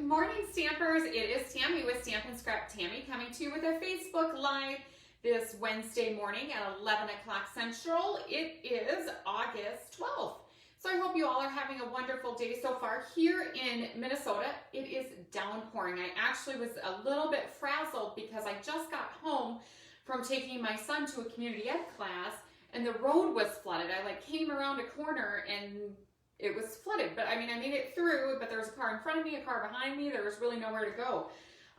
Good morning, Stampers. It is Tammy with Stampin' Scrap Tammy coming to you with a Facebook Live this Wednesday morning at 11 o'clock Central. It is August 12th. So I hope you all are having a wonderful day so far. Here in Minnesota, it is downpouring. I actually was a little bit frazzled because I just got home from taking my son to a community ed class and the road was flooded. I came around a corner and it was flooded, but I made it through, but there was a car in front of me, a car behind me. There was really nowhere to go.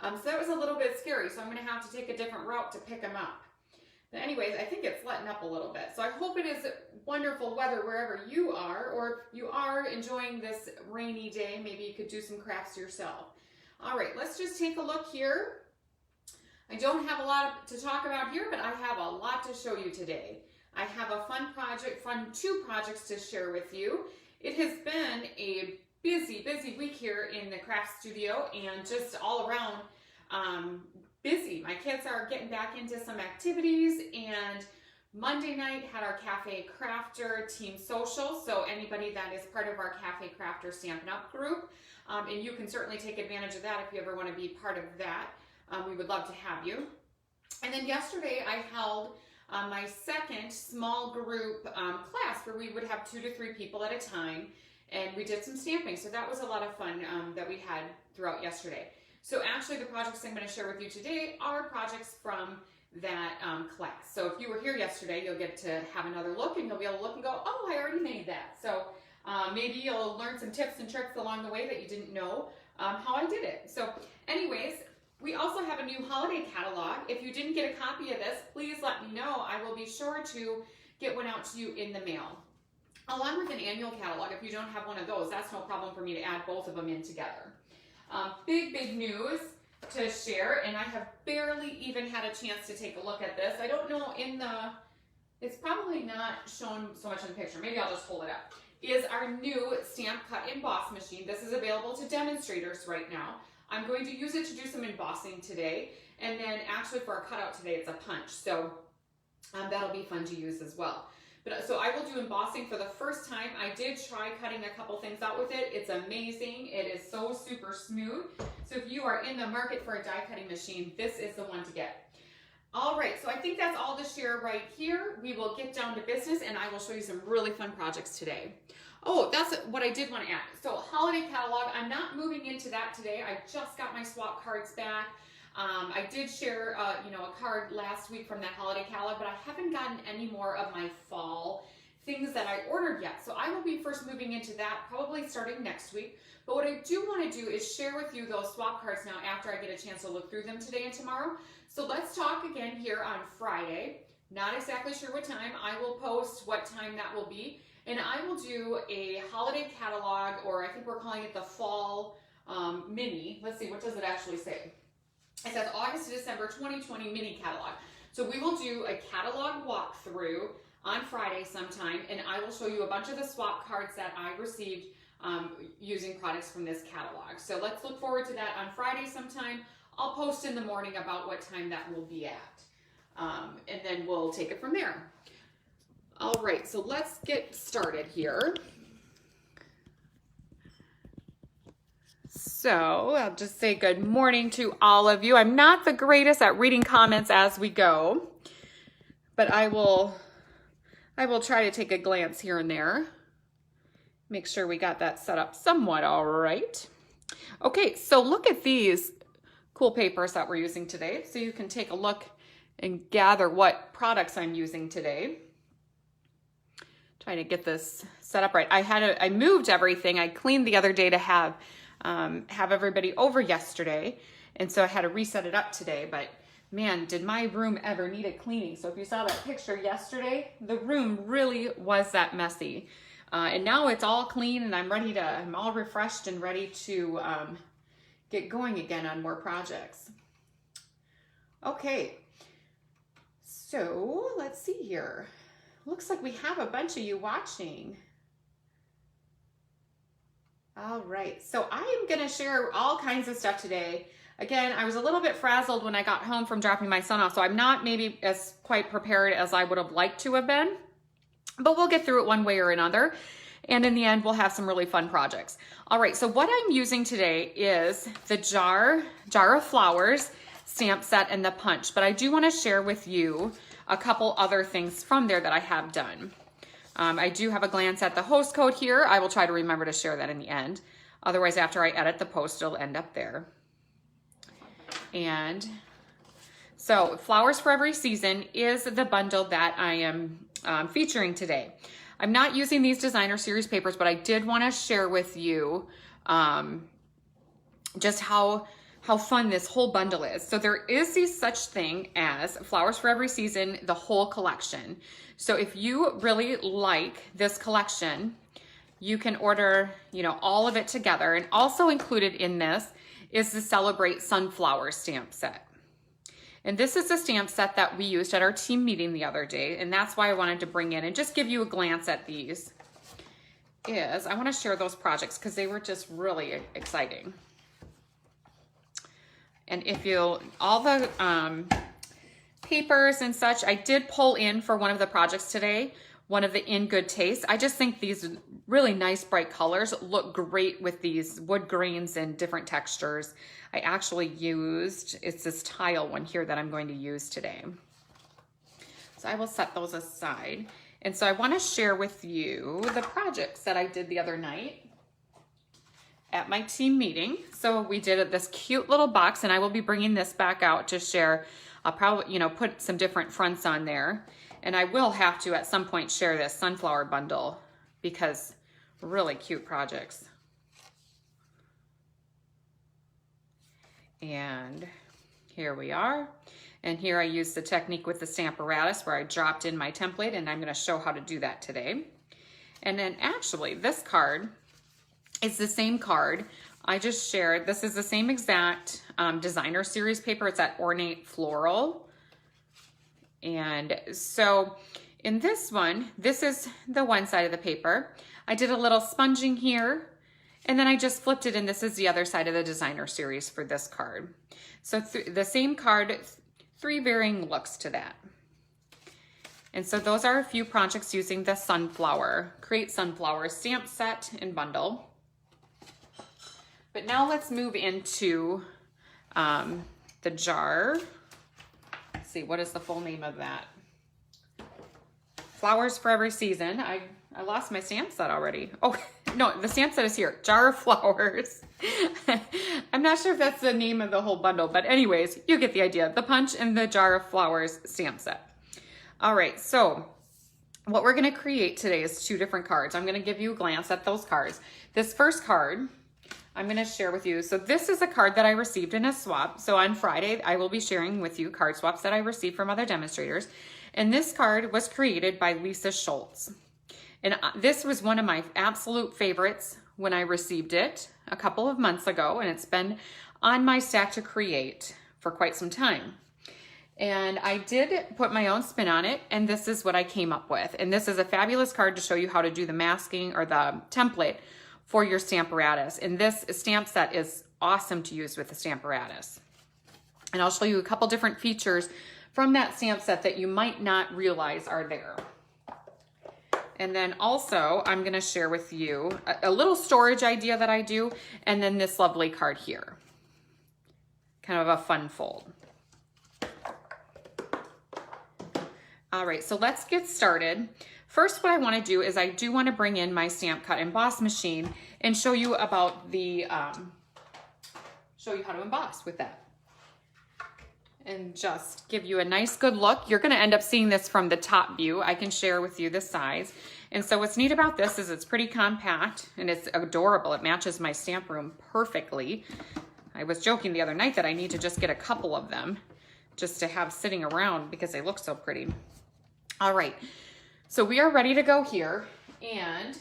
So that was a little bit scary. So I'm going to have to take a different route to pick him up. But anyways, I think it's letting up a little bit. So I hope it is wonderful weather wherever you are, or if you are enjoying this rainy day, maybe you could do some crafts yourself. All right, let's just take a look here. I don't have a lot to talk about here, but I have a lot to show you today. I have a fun two projects to share with you. It has been a busy week here in the craft studio and just all around busy. My kids are getting back into some activities, and Monday night had our Cafe Crafter team social. So anybody that is part of our Cafe Crafter Stampin' Up group, and you can certainly take advantage of that if you ever want to be part of that. We would love to have you. And then yesterday I held my second small group class where we would have 2 to 3 people at a time, and we did some stamping. So that was a lot of fun that we had throughout yesterday. So actually the projects I'm going to share with you today are projects from that class. So if you were here yesterday, you'll get to have another look and you'll be able to look and go, oh, I already made that. So maybe you'll learn some tips and tricks along the way that you didn't know how I did it. So anyways, we also have a new holiday catalog. If you didn't get a copy of this, please let me know. I will be sure to get one out to you in the mail. Along with an annual catalog, if you don't have one of those, that's no problem for me to add both of them in together. Big news to share, and I have barely even had a chance to take a look at this. I don't know it's probably not shown so much in the picture. Maybe I'll just hold it up. Is our new stamp cut emboss machine. This is available to demonstrators right now. I'm going to use it to do some embossing today, and then actually for our cutout today, it's a punch. So that'll be fun to use as well. So I will do embossing for the first time. I did try cutting a couple things out with it. It's amazing. It is so super smooth. So if you are in the market for a die cutting machine, this is the one to get. All right, so I think that's all to share right here. We will get down to business and I will show you some really fun projects today. Oh, that's what I did want to add. So holiday catalog, I'm not moving into that today. I just got my swap cards back. I did share a card last week from that holiday catalog, but I haven't gotten any more of my fall things that I ordered yet. So I will be first moving into that probably starting next week. But what I do want to do is share with you those swap cards now after I get a chance to look through them today and tomorrow. So let's talk again here on Friday. Not exactly sure what time. I will post what time that will be. And I will do a holiday catalog, or I think we're calling it the fall mini. Let's see, what does it actually say? It says August to December 2020 mini catalog. So we will do a catalog walkthrough on Friday sometime, and I will show you a bunch of the swap cards that I received using products from this catalog. So let's look forward to that on Friday sometime. I'll post in the morning about what time that will be at, and then we'll take it from there. All right, so let's get started here. So I'll just say good morning to all of you. I'm not the greatest at reading comments as we go, but I will try to take a glance here and there. Make sure we got that set up somewhat all right. Okay, so look at these cool papers that we're using today. So you can take a look and gather what products I'm using today. Trying to get this set up right. I moved everything. I cleaned the other day to have everybody over yesterday, and so I had to reset it up today. But man, did my room ever need a cleaning. So if you saw that picture yesterday, the room really was that messy. And now it's all clean, and I'm all refreshed and ready to get going again on more projects. Okay, so let's see here. Looks like we have a bunch of you watching. All right, so I am gonna share all kinds of stuff today. Again, I was a little bit frazzled when I got home from dropping my son off, so I'm not maybe as quite prepared as I would have liked to have been, but we'll get through it one way or another. And in the end, we'll have some really fun projects. All right, so what I'm using today is the Jar of Flowers stamp set and the punch, but I do want to share with you a couple other things from there that I have done. I do have a glance at the host code here. I will try to remember to share that in the end. Otherwise, after I edit the post, it'll end up there. And so Flowers for Every Season is the bundle that I am featuring today. I'm not using these designer series papers, but I did want to share with you just how fun this whole bundle is. So there is such thing as Flowers for Every Season, the whole collection. So if you really like this collection, you can order, you know, all of it together. And also included in this is the Celebrate Sunflower stamp set. And this is a stamp set that we used at our team meeting the other day. And that's why I wanted to bring in and just give you a glance at these. I want to share those projects because they were just really exciting. And if all the papers and such, I did pull in for one of the projects today, one of the In Good Taste. I just think these really nice bright colors look great with these wood grains and different textures. I actually used, it's this tile one here that I'm going to use today. So I will set those aside. And so I want to share with you the projects that I did the other night at my team meeting. So we did this cute little box, and I will be bringing this back out to share. I'll probably, you know, put some different fronts on there. And I will have to at some point share this sunflower bundle because really cute projects. And here we are. And here I used the technique with the Stamparatus where I dropped in my template, and I'm going to show how to do that today. And then actually this card, it's the same card I just shared. This is the same exact designer series paper. It's that Ornate Floral. And so in this one, this is the one side of the paper. I did a little sponging here, and then I just flipped it, and this is the other side of the designer series for this card. So the same card, 3 varying looks to that. And so those are a few projects using the Sunflower, Create Sunflower stamp set and bundle. But now let's move into the jar. Let's see, what is the full name of that? Flowers for Every Season. I lost my stamp set already. Oh, no, the stamp set is here. Jar of Flowers. I'm not sure if that's the name of the whole bundle, but anyways, you get the idea. The Punch and the Jar of Flowers stamp set. All right, so what we're going to create today is 2 different cards. I'm going to give you a glance at those cards. This first card I'm going to share with you. So this is a card that I received in a swap. So on Friday, I will be sharing with you card swaps that I received from other demonstrators. And this card was created by Lisa Schultz. And this was one of my absolute favorites when I received it a couple of months ago. And it's been on my stack to create for quite some time. And I did put my own spin on it, and this is what I came up with. And this is a fabulous card to show you how to do the masking or the template for your Stamparatus. And this stamp set is awesome to use with the Stamparatus. And I'll show you a couple different features from that stamp set that you might not realize are there. And then also I'm going to share with you a little storage idea that I do, and then this lovely card here. Kind of a fun fold. All right, so let's get started. First, what I want to do is I do want to bring in my Stamp Cut Emboss machine and show you about the, show you how to emboss with that. And just give you a nice good look. You're going to end up seeing this from the top view. I can share with you the size. And so what's neat about this is it's pretty compact and it's adorable. It matches my stamp room perfectly. I was joking the other night that I need to just get a couple of them just to have sitting around because they look so pretty. All right. So we are ready to go here, and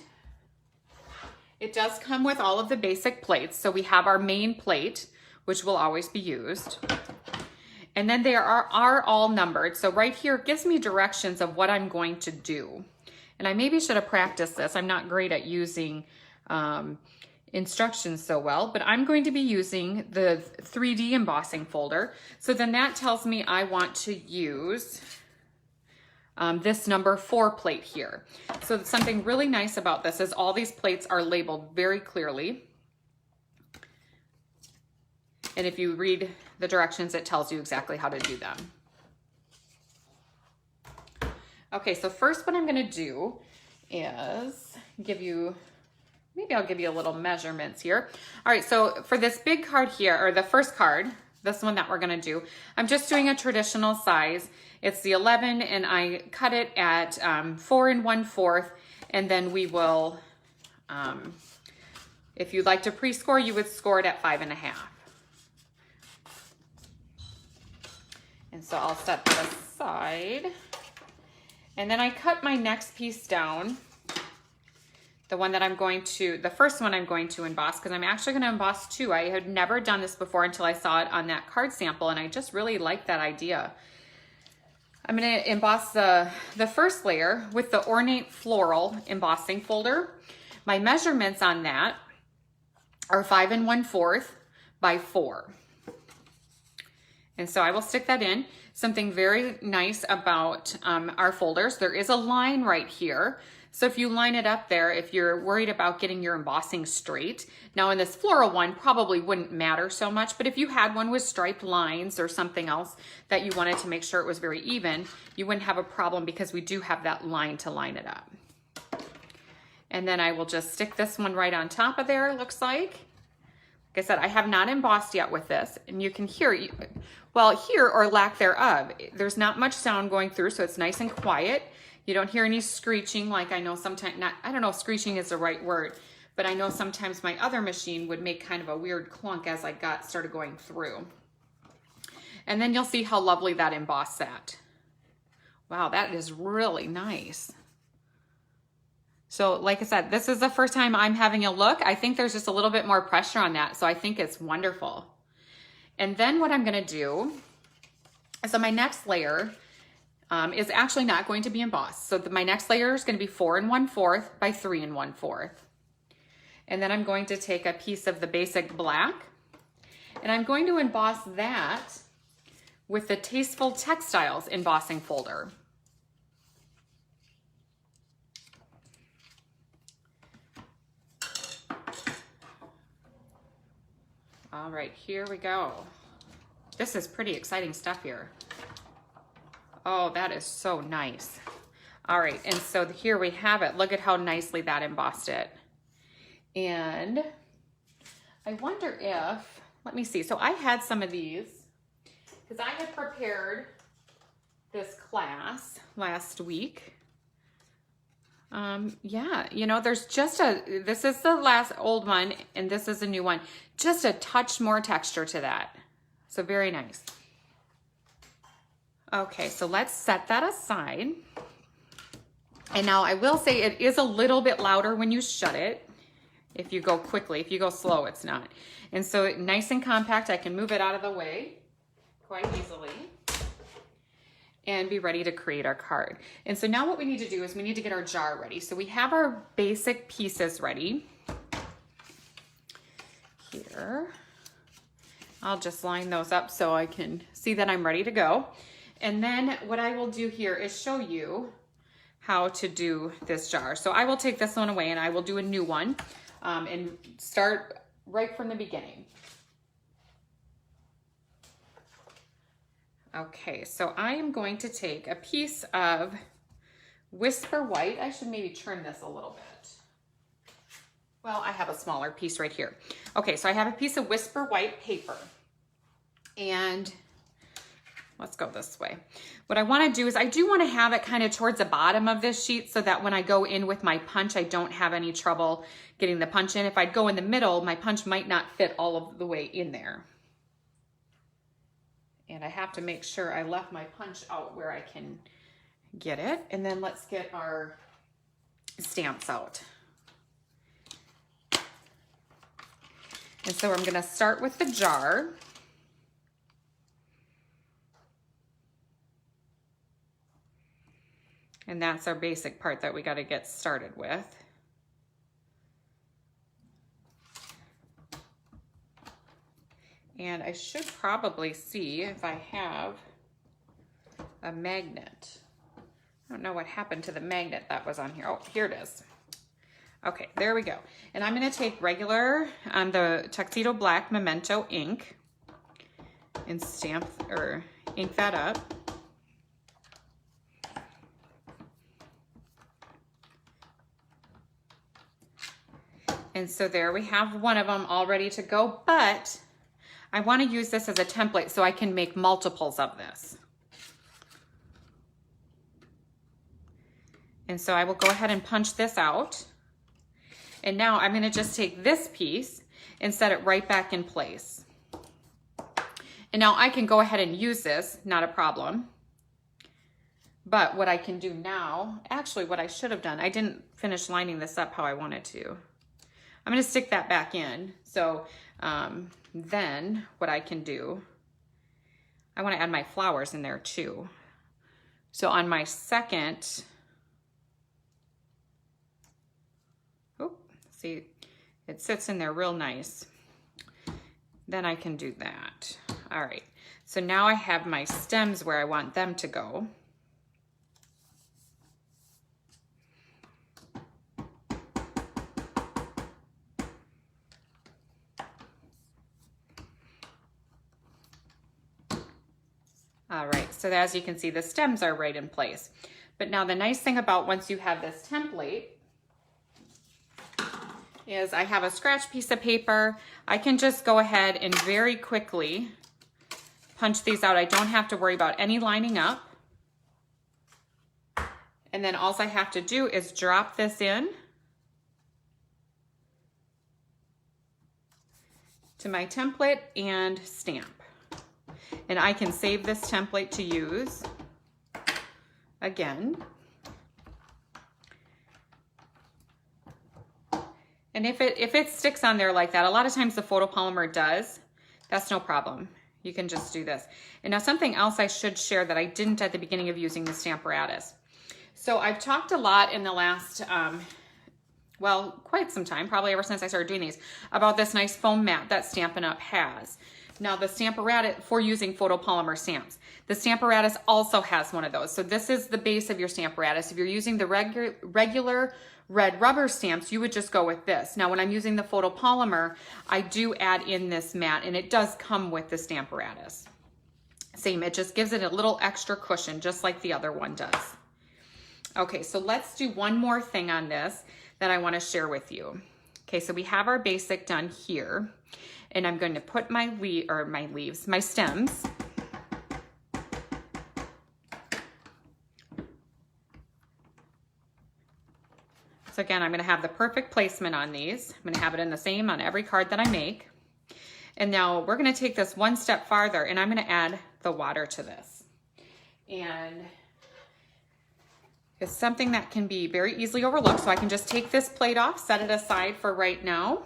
it does come with all of the basic plates. So we have our main plate, which will always be used. And then they are all numbered. So right here it gives me directions of what I'm going to do. And I maybe should have practiced this. I'm not great at using instructions so well, but I'm going to be using the 3D embossing folder. So then that tells me I want to use this number 4 plate here. So something really nice about this is all these plates are labeled very clearly. And if you read the directions, it tells you exactly how to do them. Okay, so first what I'm gonna do is give you, maybe I'll give you a little measurements here. All right, so for this big card here, or the first card, this one that we're gonna do, I'm just doing a traditional size. It's the 11 and I cut it at 4 1/4, and then we will, if you'd like to pre-score, you would score it at 5 1/2. And so I'll set that aside. And then I cut my next piece down, the one that I'm going to, the first one I'm going to emboss, because I'm actually going to emboss 2. I had never done this before until I saw it on that card sample, and I just really like that idea. I'm going to emboss the first layer with the ornate floral embossing folder. My measurements on that are 5 1/4 by 4. And so I will stick that in. Something very nice about our folders, there is a line right here. So if you line it up there, if you're worried about getting your embossing straight, now in this floral one probably wouldn't matter so much, but if you had one with striped lines or something else that you wanted to make sure it was very even, you wouldn't have a problem because we do have that line to line it up. And then I will just stick this one right on top of there, it looks like. Like I said, I have not embossed yet with this, and you can hear, well, hear or lack thereof. There's not much sound going through, so it's nice and quiet. You don't hear any screeching like I know sometimes, I don't know if screeching is the right word, but I know sometimes my other machine would make kind of a weird clunk as I started going through. And then you'll see how lovely that emboss sat. Wow, that is really nice. So like I said, this is the first time I'm having a look. I think there's just a little bit more pressure on that, so I think it's wonderful. And then what I'm gonna do, so my next layer is actually not going to be embossed. So my next layer is gonna be 4 1/4 by 3 1/4. And then I'm going to take a piece of the basic black, and I'm going to emboss that with the Tasteful Textiles embossing folder. All right, here we go. This is pretty exciting stuff here. Oh, that is so nice. All right, and so here we have it. Look at how nicely that embossed it. And I wonder if, let me see. So I had some of these because I had prepared this class last week. Yeah, you know, there's just this is the last old one and this is a new one. Just a touch more texture to that. So very nice. Okay, so let's set that aside. And now I will say it is a little bit louder when you shut it. If you go quickly, if you go slow, it's not. And so nice and compact, I can move it out of the way quite easily and be ready to create our card. And so now what we need to do is we need to get our jar ready. So we have our basic pieces ready. Here, I'll just line those up so I can see that I'm ready to go. And then what I will do here is show you how to do this jar. So I will take this one away and I will do a new one and start right from the beginning. Okay, so I am going to take a piece of Whisper White. I should maybe trim this a little bit. Well, I have a smaller piece right here. Okay, so I have a piece of Whisper White paper. And let's go this way. What I want to do is I do want to have it kind of towards the bottom of this sheet so that when I go in with my punch, I don't have any trouble getting the punch in. If I'd go in the middle, my punch might not fit all of the way in there. And I have to make sure I left my punch out where I can get it. And then let's get our stamps out. And so I'm gonna start with the jar. And that's our basic part that we gotta get started with. And I should probably see if I have a magnet. I don't know what happened to the magnet that was on here. Oh, here it is. Okay, there we go. And I'm gonna take regular, the Tuxedo Black Memento ink and stamp or ink that up. And so there we have one of them all ready to go, but I want to use this as a template so I can make multiples of this. And so I will go ahead and punch this out. And now I'm going to just take this piece and set it right back in place. And now I can go ahead and use this, not a problem. But what I can do now, actually what I should have done, I didn't finish lining this up how I wanted to. I'm going to stick that back in. So then what I can do, I want to add my flowers in there too. So on my second, oh, see, it sits in there real nice. Then I can do that. All right, so now I have my stems where I want them to go. All right, so as you can see, the stems are right in place. But now the nice thing about once you have this template is I have a scratch piece of paper. I can just go ahead and very quickly punch these out. I don't have to worry about any lining up. And then all I have to do is drop this in to my template and stamp. And I can save this template to use again. And if it sticks on there like that, a lot of times the photopolymer does, that's no problem. You can just do this. And now something else I should share that I didn't at the beginning of using the Stamparatus. So I've talked a lot in the last, well, quite some time, probably ever since I started doing these, about this nice foam mat that Stampin' Up! Has. Now the Stamparatus, for using photopolymer stamps, the Stamparatus also has one of those. So this is the base of your Stamparatus. If you're using the regular red rubber stamps, you would just go with this. Now when I'm using the photopolymer, I do add in this mat, and it does come with the Stamparatus. Same, it just gives it a little extra cushion, just like the other one does. Okay, so let's do one more thing on this that I want to share with you. Okay, so we have our basic done here. And I'm going to put my stems. So again, I'm going to have the perfect placement on these. I'm going to have it in the same on every card that I make. And now we're going to take this one step farther, and I'm going to add the water to this. And it's something that can be very easily overlooked. So I can just take this plate off, set it aside for right now.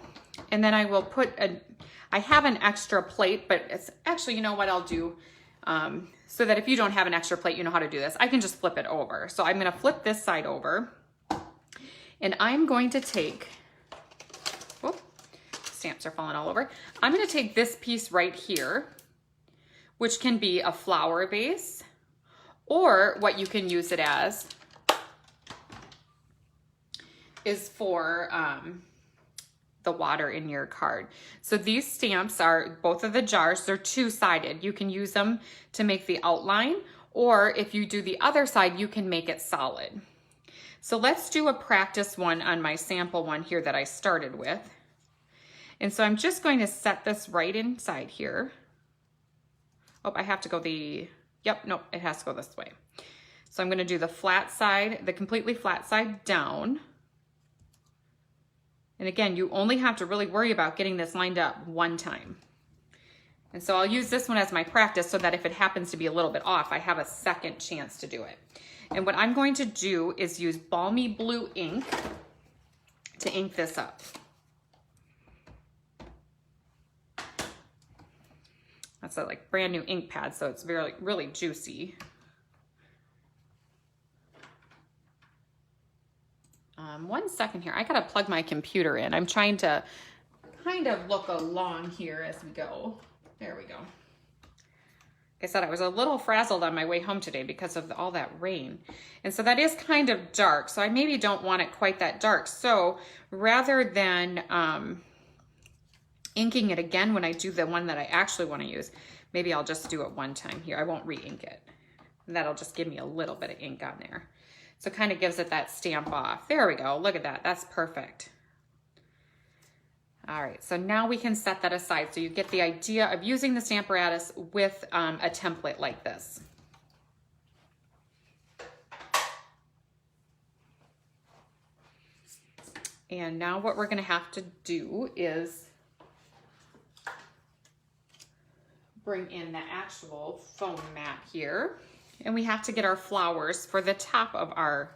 And then I will put I have an extra plate, but it's actually, you know what I'll do, so that if you don't have an extra plate, you know how to do this. I can just flip it over. So I'm going to flip this side over, and I'm going to take, whoop, stamps are falling all over. I'm going to take this piece right here, which can be a flower vase, or what you can use it as is for the water in your card. So these stamps are, both of the jars, they're two-sided. You can use them to make the outline, or if you do the other side, you can make it solid. So let's do a practice one on my sample one here that I started with. And so I'm just going to set this right inside here. Oh, I have to go yep, nope, it has to go this way. So I'm going to do the flat side, the completely flat side down. And again, you only have to really worry about getting this lined up one time. And so I'll use this one as my practice so that if it happens to be a little bit off, I have a second chance to do it. And what I'm going to do is use Balmy Blue ink to ink this up. That's a like brand new ink pad, so it's really juicy. One second here, I gotta plug my computer in. I'm trying to kind of look along here as we go. There we go. I said, I was a little frazzled on my way home today because of all that rain. And so that is kind of dark. So I maybe don't want it quite that dark. So rather than inking it again when I do the one that I actually want to use, maybe I'll just do it one time here. I won't re-ink it. And that'll just give me a little bit of ink on there. So it kind of gives it that stamp off. There we go. Look at that. That's perfect. All right, so now we can set that aside so you get the idea of using the Stamparatus with a template like this. And now what we're gonna have to do is bring in the actual foam mat here. And we have to get our flowers for the top of our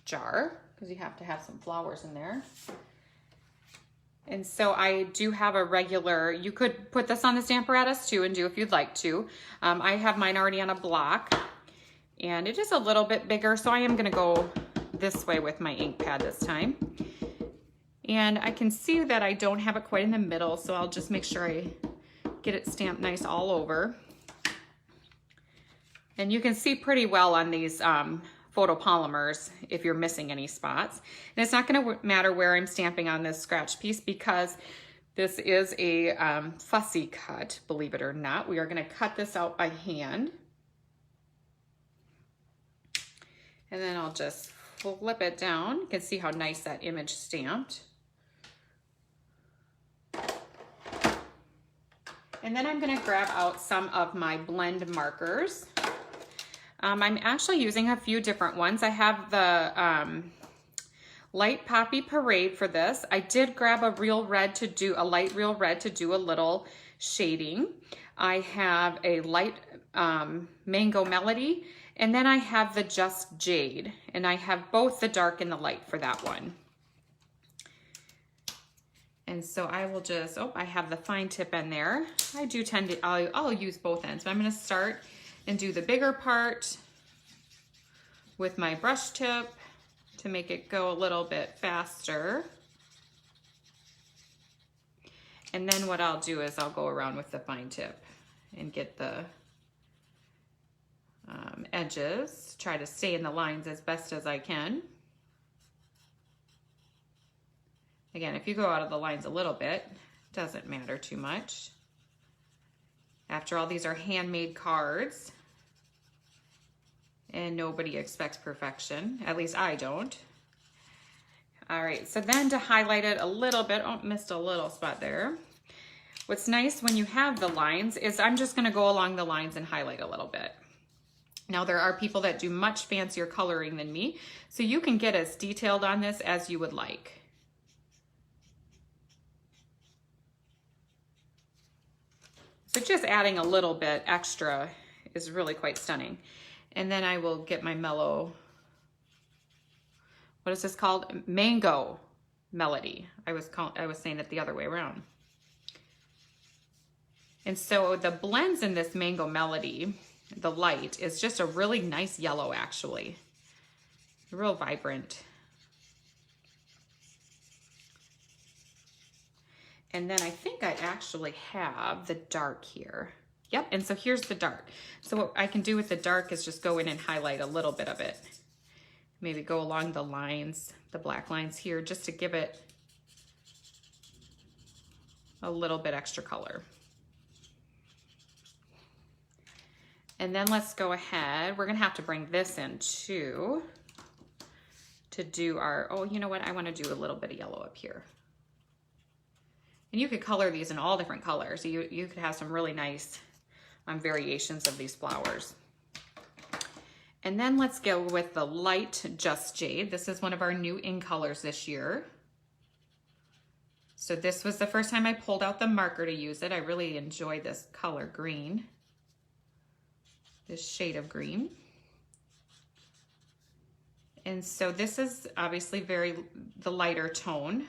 jar, because you have to have some flowers in there. And so I do have a regular, you could put this on the Stamparatus too and do if you'd like to. I have mine already on a block and it is a little bit bigger, so I am gonna go this way with my ink pad this time. And I can see that I don't have it quite in the middle, so I'll just make sure I get it stamped nice all over. And you can see pretty well on these photopolymers if you're missing any spots. And it's not going to matter where I'm stamping on this scratch piece because this is a fussy cut, believe it or not. We are going to cut this out by hand. And then I'll just flip it down. You can see how nice that image stamped. And then I'm going to grab out some of my blend markers. I'm actually using a few different ones. I have the Light Poppy Parade for this. I did grab a real red to do, a light real red to do a little shading. I have a light Mango Melody, and then I have the Just Jade, and I have both the dark and the light for that one. And so I will just, oh, I have the fine tip in there. I do tend to, I'll use both ends, but I'm gonna start and do the bigger part with my brush tip to make it go a little bit faster. And then what I'll do is I'll go around with the fine tip and get the edges, try to stay in the lines as best as I can. Again, if you go out of the lines a little bit, it doesn't matter too much. After all, these are handmade cards and nobody expects perfection. At least I don't. All right, so then to highlight it a little bit, oh, missed a little spot there. What's nice when you have the lines is I'm just gonna go along the lines and highlight a little bit. Now there are people that do much fancier coloring than me, so you can get as detailed on this as you would like. So just adding a little bit extra is really quite stunning. And then I will get my mellow, what is this called? Mango Melody. I was saying it the other way around. And so the blends in this Mango Melody, the light, is just a really nice yellow actually. Real vibrant. And then I think I actually have the dark here. Yep, and so here's the dark. So what I can do with the dark is just go in and highlight a little bit of it. Maybe go along the lines, the black lines here, just to give it a little bit extra color. And then let's go ahead. We're gonna have to bring this in too to do our, oh, you know what? I wanna do a little bit of yellow up here. And you could color these in all different colors. You could have some really nice variations of these flowers. And then let's go with the light Just Jade. This is one of our new in colors this year. So this was the first time I pulled out the marker to use it. I really enjoy this color green, this shade of green. And so this is obviously the lighter tone.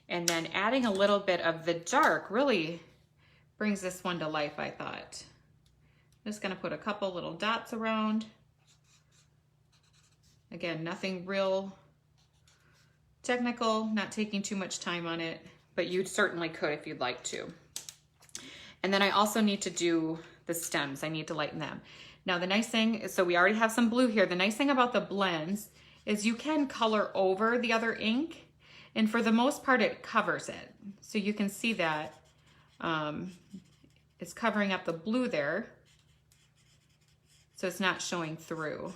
And then adding a little bit of the dark really brings this one to life, I thought. I'm just gonna put a couple little dots around. Again, nothing real technical, not taking too much time on it, but you certainly could if you'd like to. And then I also need to do the stems. I need to lighten them. Now the nice thing is, so we already have some blue here. The nice thing about the blends is you can color over the other ink, and for the most part it covers it. So you can see that it's covering up the blue there, so it's not showing through.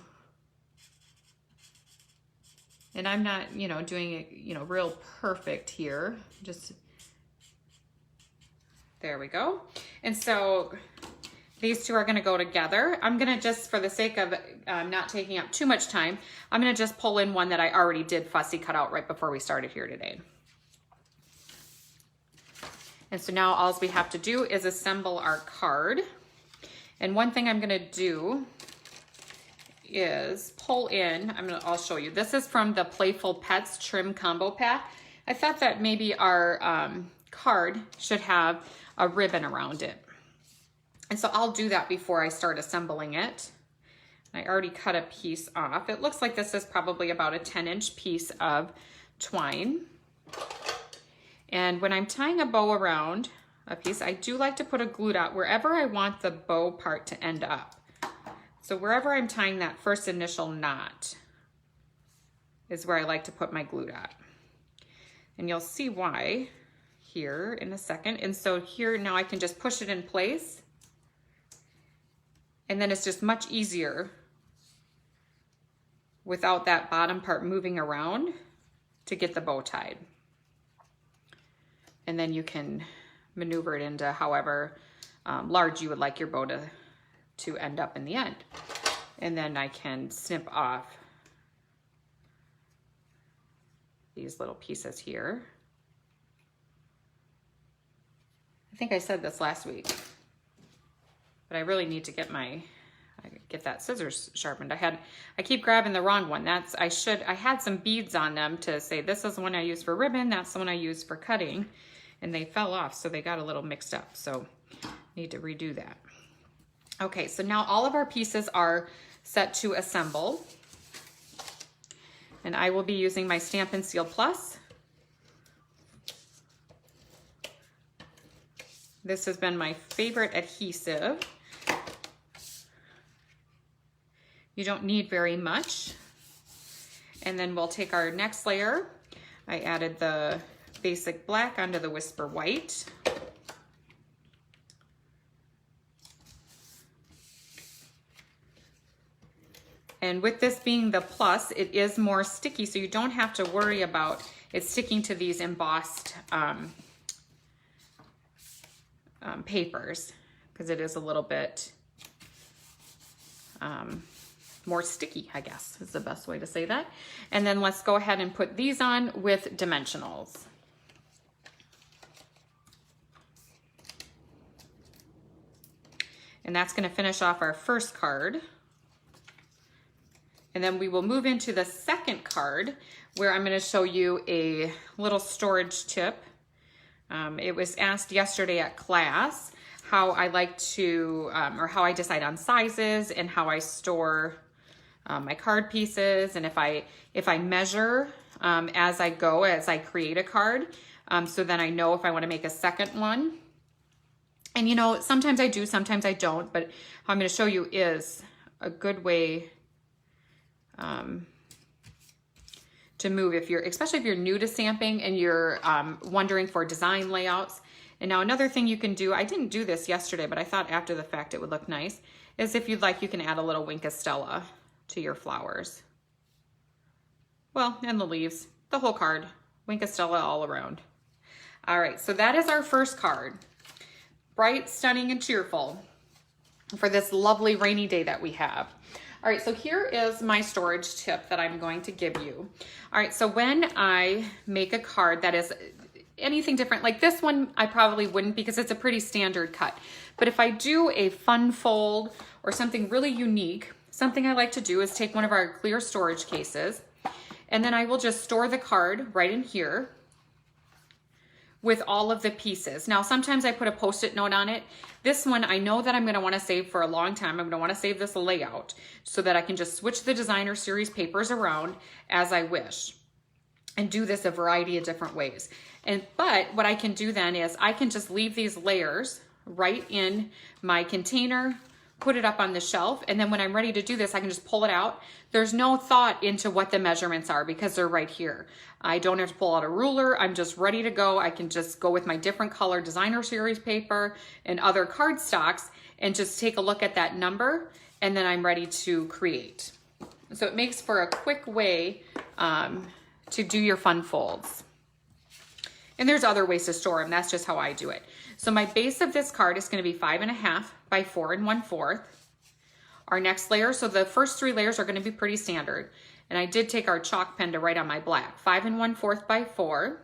And I'm not, you know, doing it, you know, real perfect here. Just, there we go. And so these two are gonna go together. I'm gonna just, for the sake of not taking up too much time, I'm gonna just pull in one that I already did fussy cut out right before we started here today. And so now all we have to do is assemble our card. And one thing I'm gonna do is pull in, I'll show you. This is from the Playful Pets Trim Combo Pack. I thought that maybe our card should have a ribbon around it. And so I'll do that before I start assembling it. I already cut a piece off. It looks like this is probably about a 10-inch piece of twine. And when I'm tying a bow around a piece, I do like to put a glue dot wherever I want the bow part to end up. So wherever I'm tying that first initial knot is where I like to put my glue dot. And you'll see why here in a second. And so here now I can just push it in place. And then it's just much easier without that bottom part moving around to get the bow tied. And then you can maneuver it into however large you would like your bow to end up in the end. And then I can snip off these little pieces here. I think I said this last week, but I really need to get that scissors sharpened. I keep grabbing the wrong one. I had some beads on them to say this is the one I use for ribbon, that's the one I use for cutting, and they fell off, so they got a little mixed up. So need to redo that. Okay, so now all of our pieces are set to assemble. And I will be using my Stampin' Seal Plus. This has been my favorite adhesive. You don't need very much. And then we'll take our next layer. I added the basic black onto the Whisper White. And with this being the plus, it is more sticky, so you don't have to worry about it sticking to these embossed papers, because it is a little bit more sticky, I guess is the best way to say that. And then let's go ahead and put these on with dimensionals. And that's going to finish off our first card. And then we will move into the second card, where I'm going to show you a little storage tip. It was asked yesterday at class how I like to, or how I decide on sizes and how I store my card pieces, and if I measure as I go, as I create a card, so then I know if I want to make a second one. And you know, sometimes I do, sometimes I don't, but how I'm going to show you is a good way to move especially if you're new to stamping and you're wondering for design layouts. And now another thing you can do, I didn't do this yesterday, but I thought after the fact it would look nice, is if you'd like, you can add a little Wink of Stella to your flowers. Well, and the leaves, the whole card, Wink of Stella all around. All right, so that is our first card. Bright, stunning, and cheerful for this lovely rainy day that we have. All right, so here is my storage tip that I'm going to give you. All right, so when I make a card that is anything different, like this one, I probably wouldn't because it's a pretty standard cut. But if I do a fun fold or something really unique, something I like to do is take one of our clear storage cases, and then I will just store the card right in here with all of the pieces. Now, sometimes I put a Post-it note on it. This one, I know that I'm gonna wanna save for a long time. I'm gonna wanna save this layout so that I can just switch the designer series papers around as I wish and do this a variety of different ways. But what I can do then is I can just leave these layers right in my container, put it up on the shelf, and then when I'm ready to do this, I can just pull it out. There's no thought into what the measurements are because they're right here. I don't have to pull out a ruler. I'm just ready to go. I can just go with my different color designer series paper and other cardstocks and just take a look at that number, and then I'm ready to create. So it makes for a quick way to do your fun folds. And there's other ways to store them. That's just how I do it. So my base of this card is going to be 5.5 by 4 1/4. Our next layer, so the first 3 layers are going to be pretty standard. And I did take our chalk pen to write on my black. 5 1/4 by 4.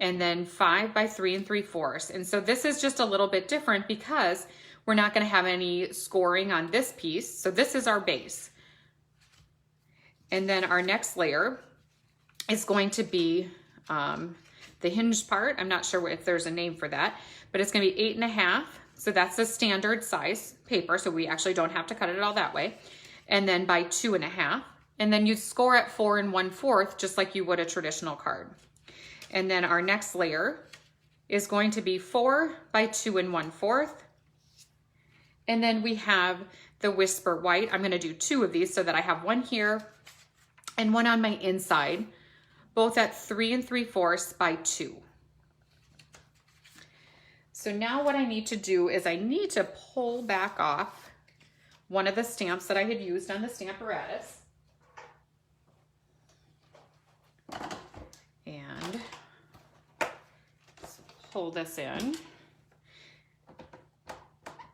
And then 5 by 3 3/4. And so this is just a little bit different because we're not going to have any scoring on this piece. So this is our base. And then our next layer is going to be the hinged part. I'm not sure if there's a name for that, but it's going to be 8.5. So that's the standard size paper. So we actually don't have to cut it all that way. And then by 2.5. And then you score at 4 1/4, just like you would a traditional card. And then our next layer is going to be 4 by 2 1/4. And then we have the Whisper White. I'm going to do 2 of these so that I have one here and one on my inside, both at 3 3/4 by 2. So now what I need to do is I need to pull back off one of the stamps that I had used on the Stamparatus. And pull this in.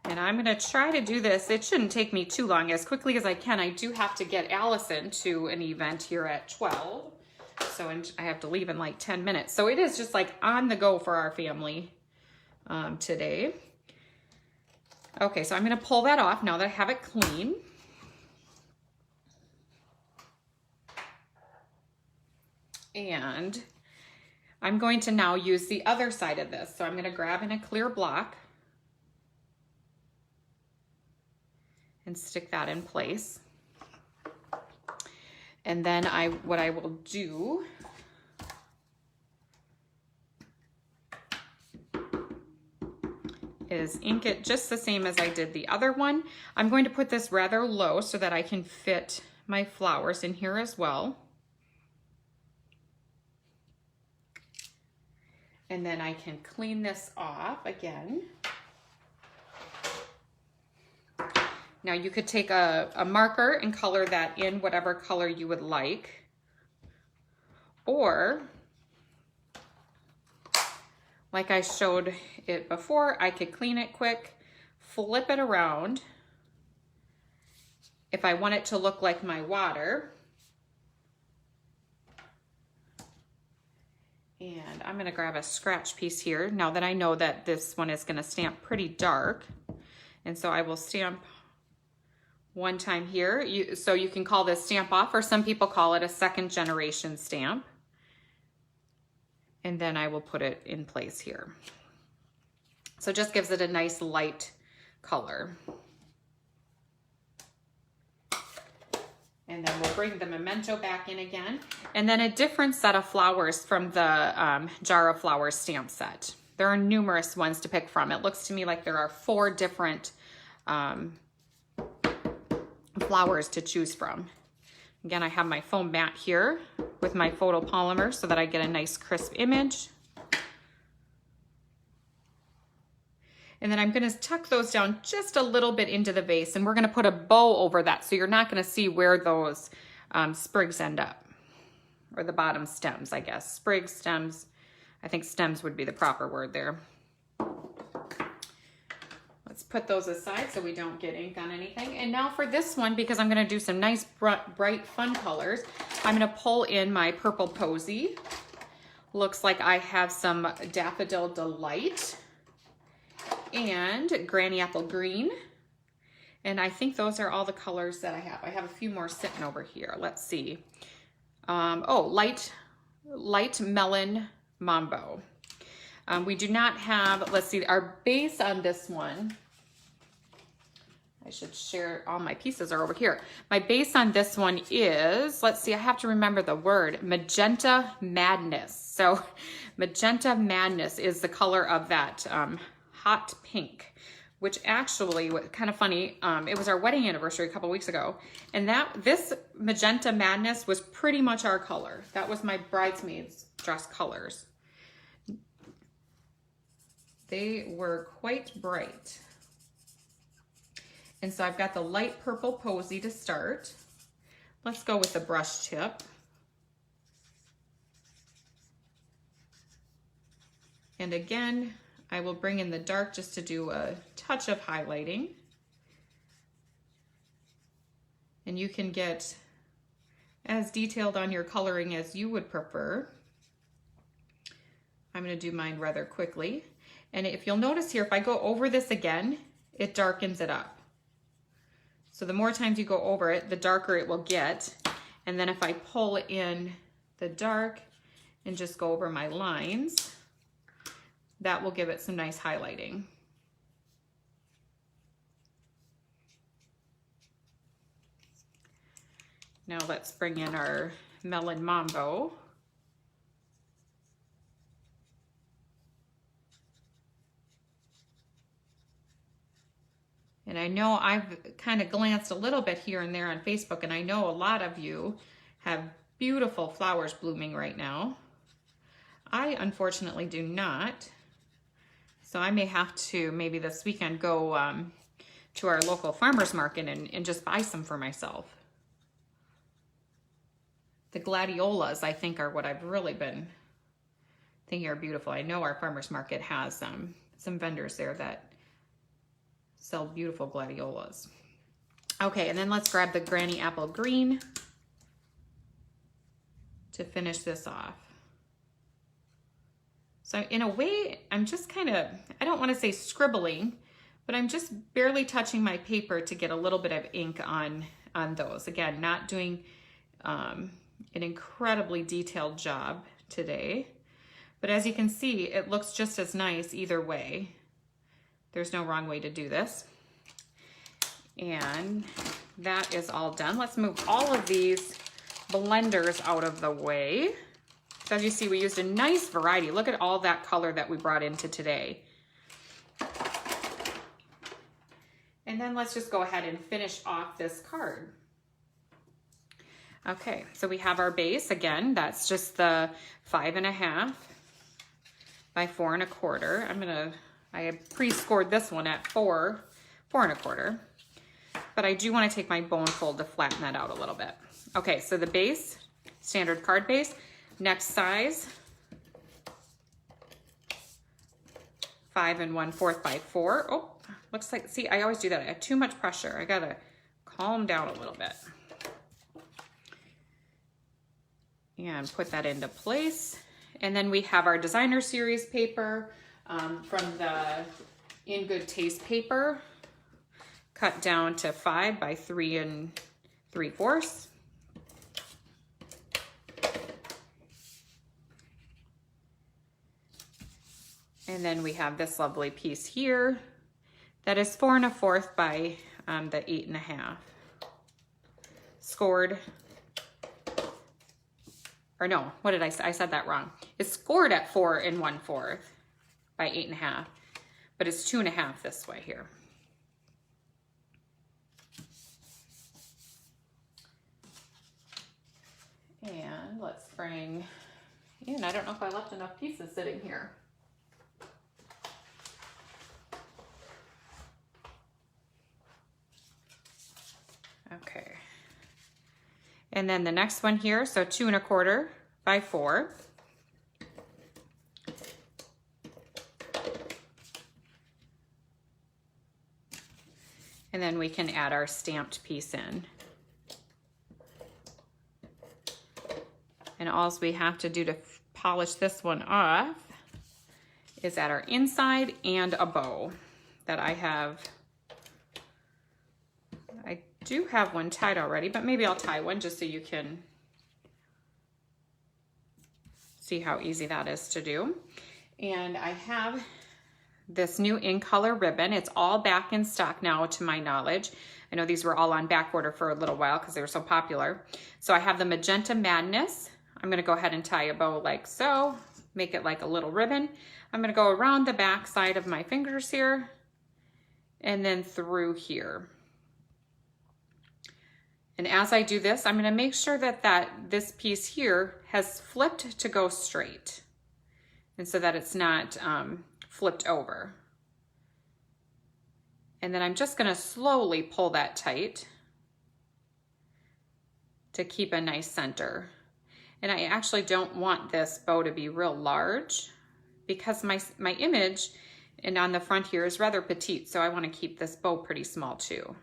And I'm going to try to do this. It shouldn't take me too long, as quickly as I can. I do have to get Allison to an event here at 12. So I have to leave in like 10 minutes. So it is just like on the go for our family today. Okay, so I'm going to pull that off now that I have it clean. And I'm going to now use the other side of this. So I'm going to grab in a clear block and stick that in place. And then what I will do is ink it just the same as I did the other one. I'm going to put this rather low so that I can fit my flowers in here as well. And then I can clean this off again. Now you could take a marker and color that in whatever color you would like. Or, like I showed it before, I could clean it quick, flip it around. If I want it to look like my water. And I'm gonna grab a scratch piece here now that I know that this one is gonna stamp pretty dark. And so I will stamp one time here. So you can call this stamp off, or some people call it a second generation stamp. And then I will put it in place here. So it just gives it a nice light color. And then we'll bring the memento back in again. And then a different set of flowers from the Jar of Flowers stamp set. There are numerous ones to pick from. It looks to me like there are 4 different flowers to choose from. Again, I have my foam mat here with my photopolymer so that I get a nice crisp image. And then I'm going to tuck those down just a little bit into the vase, and we're going to put a bow over that so you're not going to see where those sprigs end up, or the bottom stems, I guess. Sprigs, stems. I think stems would be the proper word there. Let's put those aside so we don't get ink on anything. And now for this one, because I'm going to do some nice bright fun colors, I'm going to pull in my Purple Posy. Looks like I have some Daffodil Delight and Granny Apple Green. And I think those are all the colors that I have. I have a few more sitting over here. Let's see. Oh, light Melon Mambo. We do not have, let's see, our base on this one. I should share, all my pieces are over here. My base on this one is, let's see, I have to remember the word, Magenta Madness. So Magenta Madness is the color of that Hot Pink, which actually was kind of funny. It was our wedding anniversary a couple weeks ago, and this Magenta Madness was pretty much our color. That was my bridesmaid's dress colors. They were quite bright. And so I've got the light purple posy to start. Let's go with the brush tip. And again, I will bring in the dark just to do a touch of highlighting. And you can get as detailed on your coloring as you would prefer. I'm going to do mine rather quickly. And if you'll notice here, if I go over this again, it darkens it up. So the more times you go over it, the darker it will get. And then if I pull in the dark and just go over my lines, that will give it some nice highlighting. Now let's bring in our Melon Mambo. And I know I've kind of glanced a little bit here and there on Facebook, and I know a lot of you have beautiful flowers blooming right now. I unfortunately do not. So I may have to, maybe this weekend, go to our local farmer's market and just buy some for myself. The gladiolas, I think, are what I've really been thinking are beautiful. I know our farmer's market has some vendors there that sell beautiful gladiolas. Okay, and then let's grab the Granny Apple Green to finish this off. So in a way, I'm just kind of, I don't want to say scribbling, but I'm just barely touching my paper to get a little bit of ink on those. Again, not doing an incredibly detailed job today. But as you can see, it looks just as nice either way. There's no wrong way to do this. And that is all done. Let's move all of these blenders out of the way. So as you see, we used a nice variety. Look at all that color that we brought into today. And then let's just go ahead and finish off this card. Okay, so we have our base. Again, that's just the 5.5 by 4 1/4. I had pre-scored this one at 4 1/4. But I do want to take my bone fold to flatten that out a little bit. Okay, so the base, standard card base. Next size, 5 1/4 by 4. Oh, looks like, see, I always do that. I have too much pressure. I gotta calm down a little bit. And put that into place. And then we have our designer series paper from the In Good Taste paper, cut down to 5 by 3 3/4. And then we have this lovely piece here that is 4 1/4 by the 8.5. Scored, or no, what did I say? I said that wrong. It's scored at 4 1/4 by 8.5, but it's 2.5 this way here. And let's bring in, I don't know if I left enough pieces sitting here. Okay. And then the next one here, so 2 1/4 by 4. And then we can add our stamped piece in. And all we have to do to polish this one off is add our inside and a bow that I have. I do have one tied already, but maybe I'll tie one just so you can see how easy that is to do. And I have this new In Color ribbon. It's all back in stock now, to my knowledge. I know these were all on back order for a little while because they were so popular. So I have the Magenta Madness. I'm going to go ahead and tie a bow like so. make it like a little ribbon. I'm gonna go around the back side of my fingers here and then through here. And as I do this, I'm gonna make sure that this piece here has flipped to go straight, and so that it's not flipped over. And then I'm just gonna slowly pull that tight to keep a nice center. And I actually don't want this bow to be real large because my image and on the front here is rather petite, so I wanna keep this bow pretty small too.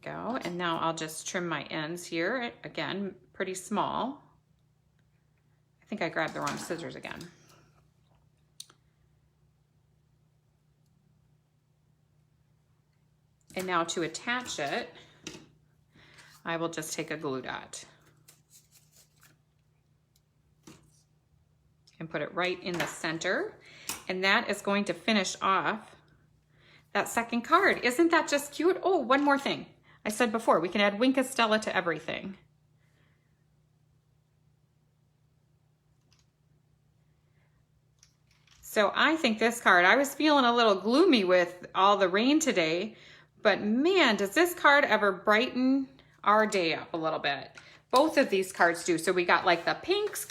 Go. And now I'll just trim my ends here. Again, pretty small. I think I grabbed the wrong scissors again. And now to attach it, I will just take a glue dot and put it right in the center. And that is going to finish off that second card. Isn't that just cute? Oh, one more thing. I said before, we can add Wink of Stella to everything. So I think this card, I was feeling a little gloomy with all the rain today, but man, does this card ever brighten our day up a little bit. Both of these cards do. So we got like the pinks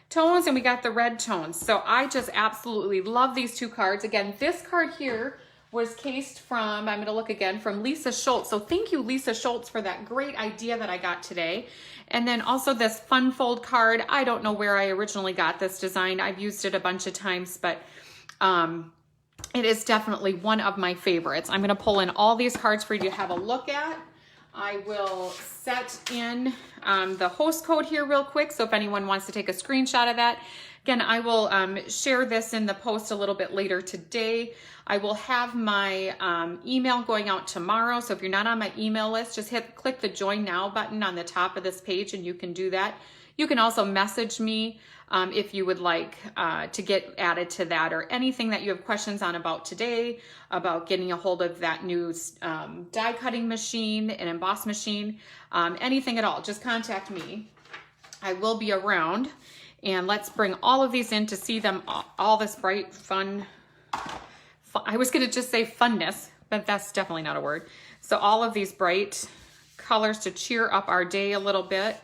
tones and we got the red tones. So I just absolutely love these two cards. Again, this card here was cased from, I'm gonna look again, from Lisa Schultz. So thank you, Lisa Schultz, for that great idea that I got today. And then also this fun fold card. I don't know where I originally got this design. I've used it a bunch of times, but it is definitely one of my favorites. I'm gonna pull in all these cards for you to have a look at. I will set in the host code here real quick, so if anyone wants to take a screenshot of that. Again, I will share this in the post a little bit later today. I will have my email going out tomorrow, so if you're not on my email list, just click the Join Now button on the top of this page and you can do that. You can also message me if you would like to get added to that, or anything that you have questions on about today, about getting a hold of that new die cutting machine and emboss machine, anything at all, just contact me. I will be around, and let's bring all of these in to see them, all this bright, fun, I was gonna just say funness, but that's definitely not a word. So all of these bright colors to cheer up our day a little bit.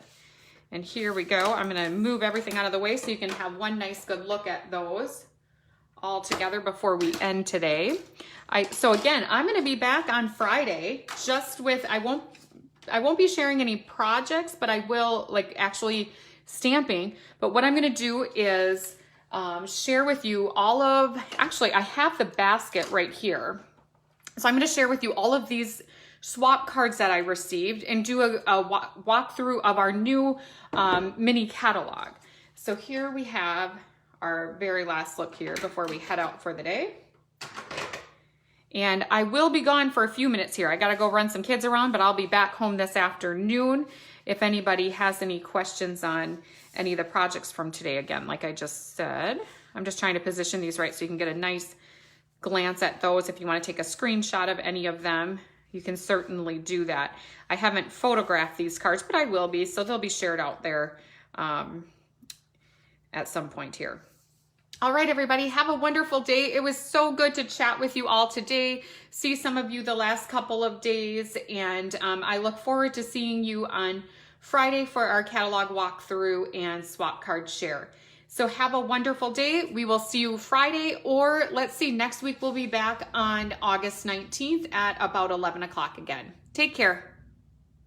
And here we go. I'm gonna move everything out of the way so you can have one nice good look at those all together before we end today. So again, I'm gonna be back on Friday just with, I won't be sharing any projects, but I will like actually stamping. But what I'm gonna do is share with you all of, actually I have the basket right here. So I'm gonna share with you all of these swap cards that I received and do a walkthrough of our new mini catalog. So here we have our very last look here before we head out for the day. And I will be gone for a few minutes here. I gotta go run some kids around, but I'll be back home this afternoon. If anybody has any questions on any of the projects from today, again, like I just said, I'm just trying to position these right so you can get a nice glance at those. If you wanna take a screenshot of any of them, you can certainly do that. I haven't photographed these cards, but I will be, so they'll be shared out there at some point here. All right, everybody, have a wonderful day. It was so good to chat with you all today, see some of you the last couple of days, and I look forward to seeing you on Friday for our catalog walkthrough and swap card share. So have a wonderful day. We will see you Friday, or let's see, next week we'll be back on August 19th at about 11 o'clock again. Take care.